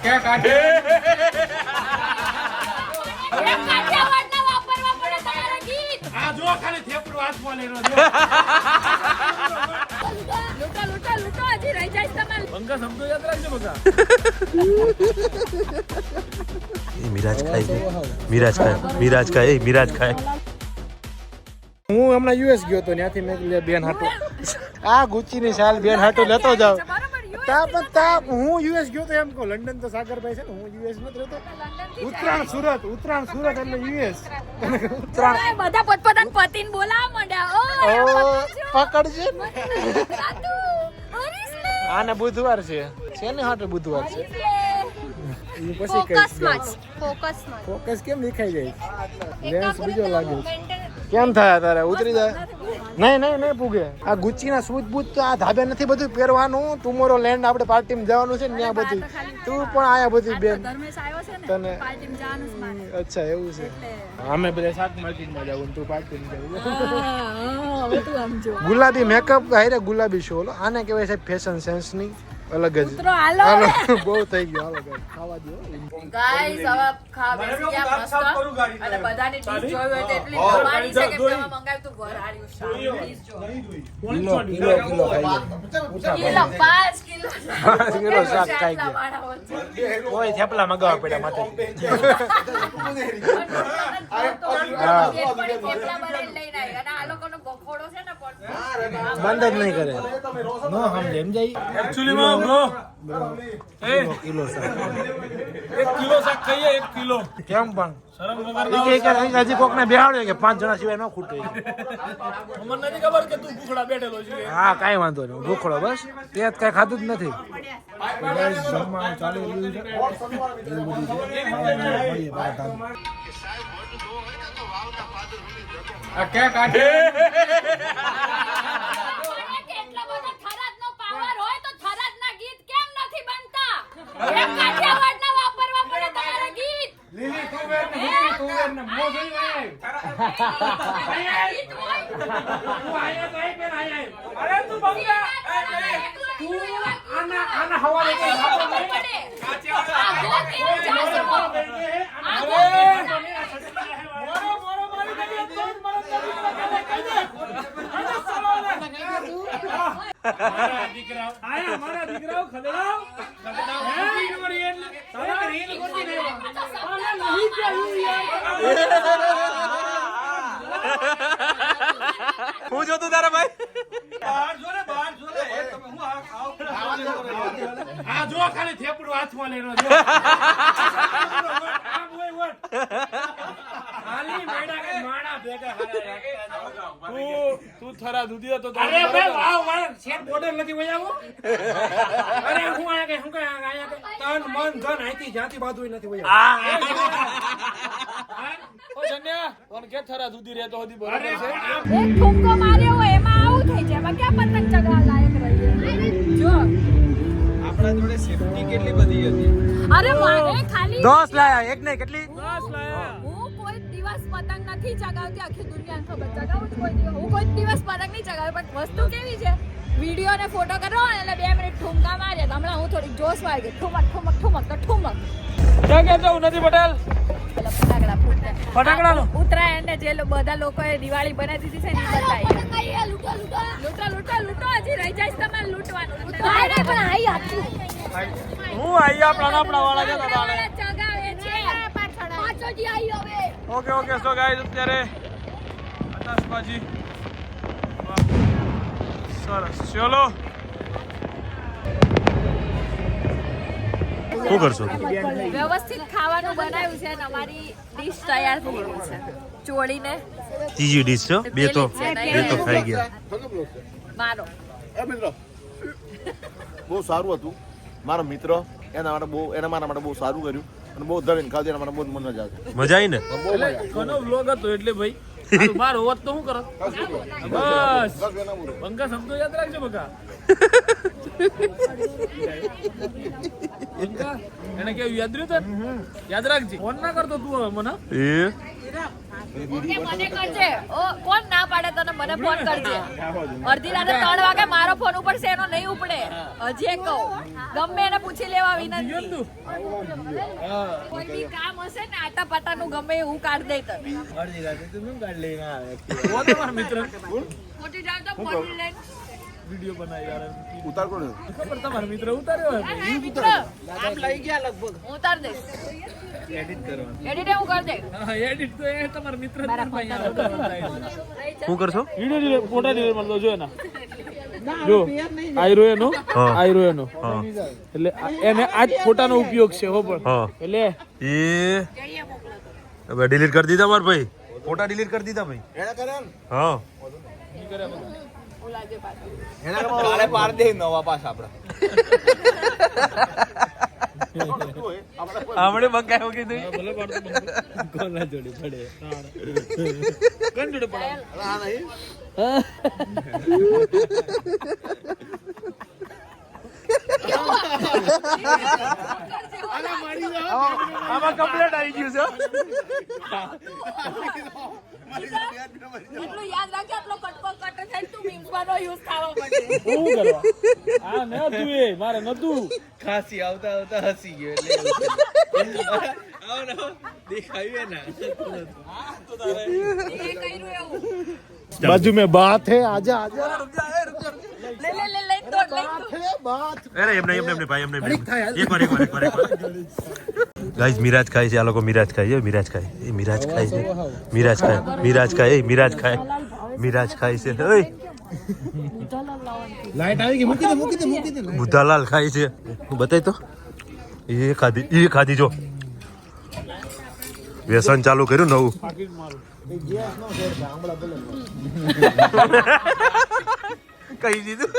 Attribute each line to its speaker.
Speaker 1: क्या काटे आ जो खाली थेपड़ू हाथમાં લેનો જો
Speaker 2: લૂટો હજી રહી જાય તમારે
Speaker 1: બંગા શબ્દો યાદ રાખજો બકા
Speaker 3: મિરાજ ખાય
Speaker 4: હું હમણાં યુએસ ગયો તો ત્યાંથી મેં બેન હાટો આ ગુચ્ચી ની શાલ બેન હાટો લેતો જાવ હું યુએસ ગયો તો એમ કહું લંડન તો સાગરભાઈ છે ને હું યુએસ નથી રહેતો ઉત્તરાયણ સુરત એટલે યુએસ ઉત્તરાયણ
Speaker 2: બધા પોતપોતાના પતિને બોલાવા માંડ્યા
Speaker 4: પકડજે આને બુધવાર છે ને હાટો બુધવાર છે પછી ફોકસ કેમ દેખાઈ જાય લેન્સ બીજો લાગે કેમ થાય તારે ઉતરી જાય નહીં પૂગે આ ગુચ્ચી ના સૂટ બૂટ તો આ ધાબે નથી બધું પહેરવાનું ટુમોરો લેન્ડ આપણે પાર્ટીમાં જવાનું છે ને ત્યાં બધું તું પણ આયા બધી બેન તને અચ્છા એવું છે અમે બધા શાક માર્કેટમાં જાવું તું પાર્ટીમાં જાવ ગુલાબી મેકઅપ હારે ગુલાબી શો આને કહેવાય છે ફેશન સેન્સ ની અલગ જ બહુ થઈ ગયો અલગ જ ખાવા દો
Speaker 2: ગાઈસ હવે ખાવા બેસી ગયા મસ્ત અને બધાની ડીશ જોઈ હોય તો એટલી કમાણી છે કે તમે મંગાવ્યું તો વરાળ્યું શાક ડીશ જો
Speaker 4: કિલો ખાઈ
Speaker 2: 5 કિલો
Speaker 4: શાક ખાઈ ગયા કોઈ થેપલા મગાવવા પડ્યા માથે બંધ જ નહીં કરે નો સમજે એમ જાય
Speaker 1: एक्चुअली में ब्रो
Speaker 4: કિલો શાક
Speaker 1: 1 કિલો શાક ખાઈએ 1 કિલો
Speaker 4: કેમ પણ
Speaker 1: શરમ વગર
Speaker 4: હજી કોક ને બેહાડ્યો કે 5 જણા સિવાય ન ખૂટે
Speaker 1: મને નથી ખબર કે તું ભૂખડા બેઠેલો છે
Speaker 4: હા કાંઈ વાંધો નહીં ભૂખડો બસ તે જ કાંઈ ખાધું જ નથી જમવાનું ચાલુ રહ્યું છે એવું બધું છે મળીએ પાછા
Speaker 1: क्या काटे
Speaker 2: કેટલા બધા થરાદનો પાવર હોય તો થરાદના ગીત કેમ નથી બનતા એક કાઠિયાવાડના વાપરવા પડે તમારા ગીત
Speaker 1: લીલી તુવેર ને હુકી તુવેર ને મો જોઈ આય તું આયા તો કે આયા અરે તું બંગા તું આના હવાલે કે ખાતો નહીં મારા દીકરાઓ ખદડાવ
Speaker 3: હું જોતું તારા ભાઈ
Speaker 1: આ જો ખાલી થેપડું હાથમાં લેનો જો ખાલી મેડા કે માણા ભેગા તું થરા દૂધી તો અરે ભાઈ વાવ વાવ શેર બોર્ડર લગી વઈ આવો અરે હું આયા કે તન મન ધન આઈતી જાતી બાદુય નથી વઈ આવો ઓ જન્યા કોણ કે થરા દૂધી રહેતો હતી બરાબર છે
Speaker 2: એક ઠુમકો માર્યો હોય એમાં આવું થઈ જાય એમાં ક્યાં પતંગ ચગવા લાયક રહીએ જો
Speaker 5: આપણા જોડે સેફટી કેટલી બધી હતી
Speaker 2: અરે મારે ખાલી
Speaker 4: 10 લાયા એક નહીં કેટલી
Speaker 1: 10 લાયા
Speaker 2: હું કોઈ દિવસ પતંગ નથી ચગાવતી આખી દુનિયાને ખબર ચગાવું કોઈ દિવસ હું કોઈ દિવસ પતંગ નહીં ચગાવું પણ વસ્તુ કેવી છે વિડિયો ને ફોટો કરો એટલે 2 મિનિટ ઠુમકા મારે તો હમણાં હું થોડી જોશ માં આવી ગઈ ઠુમક
Speaker 1: ક્યાં કહેતો હું નથી પટેલ
Speaker 2: ફટાકડા ફૂટતા
Speaker 1: ફટાકડાનો
Speaker 2: ઉત્તરાયણ ને જે બધા લોકોએ દિવાળી બનાવી દીધી છે ને લૂટો હજી રહી જાય તમારે લૂટવાનું
Speaker 4: હું આઈ આપણા વાળા જતા
Speaker 2: ચગાવે છે પાછળ આવી હવે
Speaker 1: ઓકે સો ગાઈસ અત્યારે આકાશબાજી સરસ ચલો
Speaker 3: શું કરશો
Speaker 2: વ્યવસ્થિત ખાવાનું બનાવ્યું છે અને અમારી ડીશ તૈયાર થઈ ગઈ છે ચોળીને
Speaker 3: ત્રીજી ડીશ છે બે તો ખાઈ ગયા
Speaker 2: મારો
Speaker 5: મિત્રો બહુ સારું હતું મારો મિત્ર એના મારા માટે બહુ સારું કર્યું અને બહુ ધરીને ખાધું એના માટે બહુ મજા આવે
Speaker 3: મજા આવી ને
Speaker 1: ઘણો વ્લોગ હતો એટલે ભાઈ બાર હોત તો શું કરો બસ બંગા શબ્દો યાદ રાખજો બકા એને કેવું યાદ રહ્યું તને યાદ રાખજે ફોન ના કરતો તું હવે મને
Speaker 2: ઓકે, મને કરજે. ઓ, કોણ ના પાડે તને? મને ફોન કરજે. અડધી રાતે 3 વાગે મારો ફોન ઉપર છે એનો નહીં ઉપડે. હજી એક કહું, ગમે એને પૂછી લેવા વિનંતી. કોઈ બી કામ હશે ને આટા પાટાનું ગમે એ હું કાઢ દઈ તને. ખોટી જાવ તો ફોન લઈને
Speaker 5: ઉતાર કોણ
Speaker 2: હા, મિત્ર ઉતાર દઈશ. એડિટ હું કરી દઈશ.
Speaker 3: શું કરશો
Speaker 4: ફોટા ડિલીટ મારતો જો એના જો આયરો એનો આયરો એનો
Speaker 3: હા
Speaker 4: એટલે એને આજ ફોટાનો ઉપયોગ છે હો પણ
Speaker 3: હા
Speaker 4: એટલે
Speaker 3: એ હવે ડિલીટ કરી દીધા માર ભાઈ ફોટા ડિલીટ કરી દીધા ભાઈ
Speaker 5: એને કરે ને
Speaker 3: હા
Speaker 2: ઓલા જે પાછું.
Speaker 5: કાલે પાર દે નવા પાસ આપડા
Speaker 3: આપણે મંગાયો કીધું
Speaker 4: ભલે પાડતો કોના જોડે પડે કોણ જોડે પડે
Speaker 5: આ નહીં
Speaker 3: આમાં કમ્પ્લેટ આવી ગયું છે
Speaker 2: એટલું યાદ રાખજે, આટલો કટકો કટ થાય તું મીમ્સવાનો યુઝ થવા માટે.
Speaker 4: શું કરવા આ ન તું એ મારે નતું
Speaker 6: ખાસી આવતા આવતા હસી ગયો એટલે દેખાયું ને
Speaker 2: એ કર્યું એવું.
Speaker 4: बाजू में बात है आजा आजा
Speaker 2: લે લે લે લઈ તો લઈ તો.
Speaker 3: અરે એમને ભાઈ એમને એકવાર ગાઈસ મિરાજ ખાય છે આ લોકો મિરાજ ખાય છે મિરાજ ખાય એ મિરાજ ખાય છે મિરાજ ખાય છે ઓય
Speaker 4: लाइट आएगी मूकी दे
Speaker 3: બુદ્ધાલાલ ખાય છે બતાય તો એ ખાધી જો વ્યસન ચાલુ કર્યું નવું કહી દીધું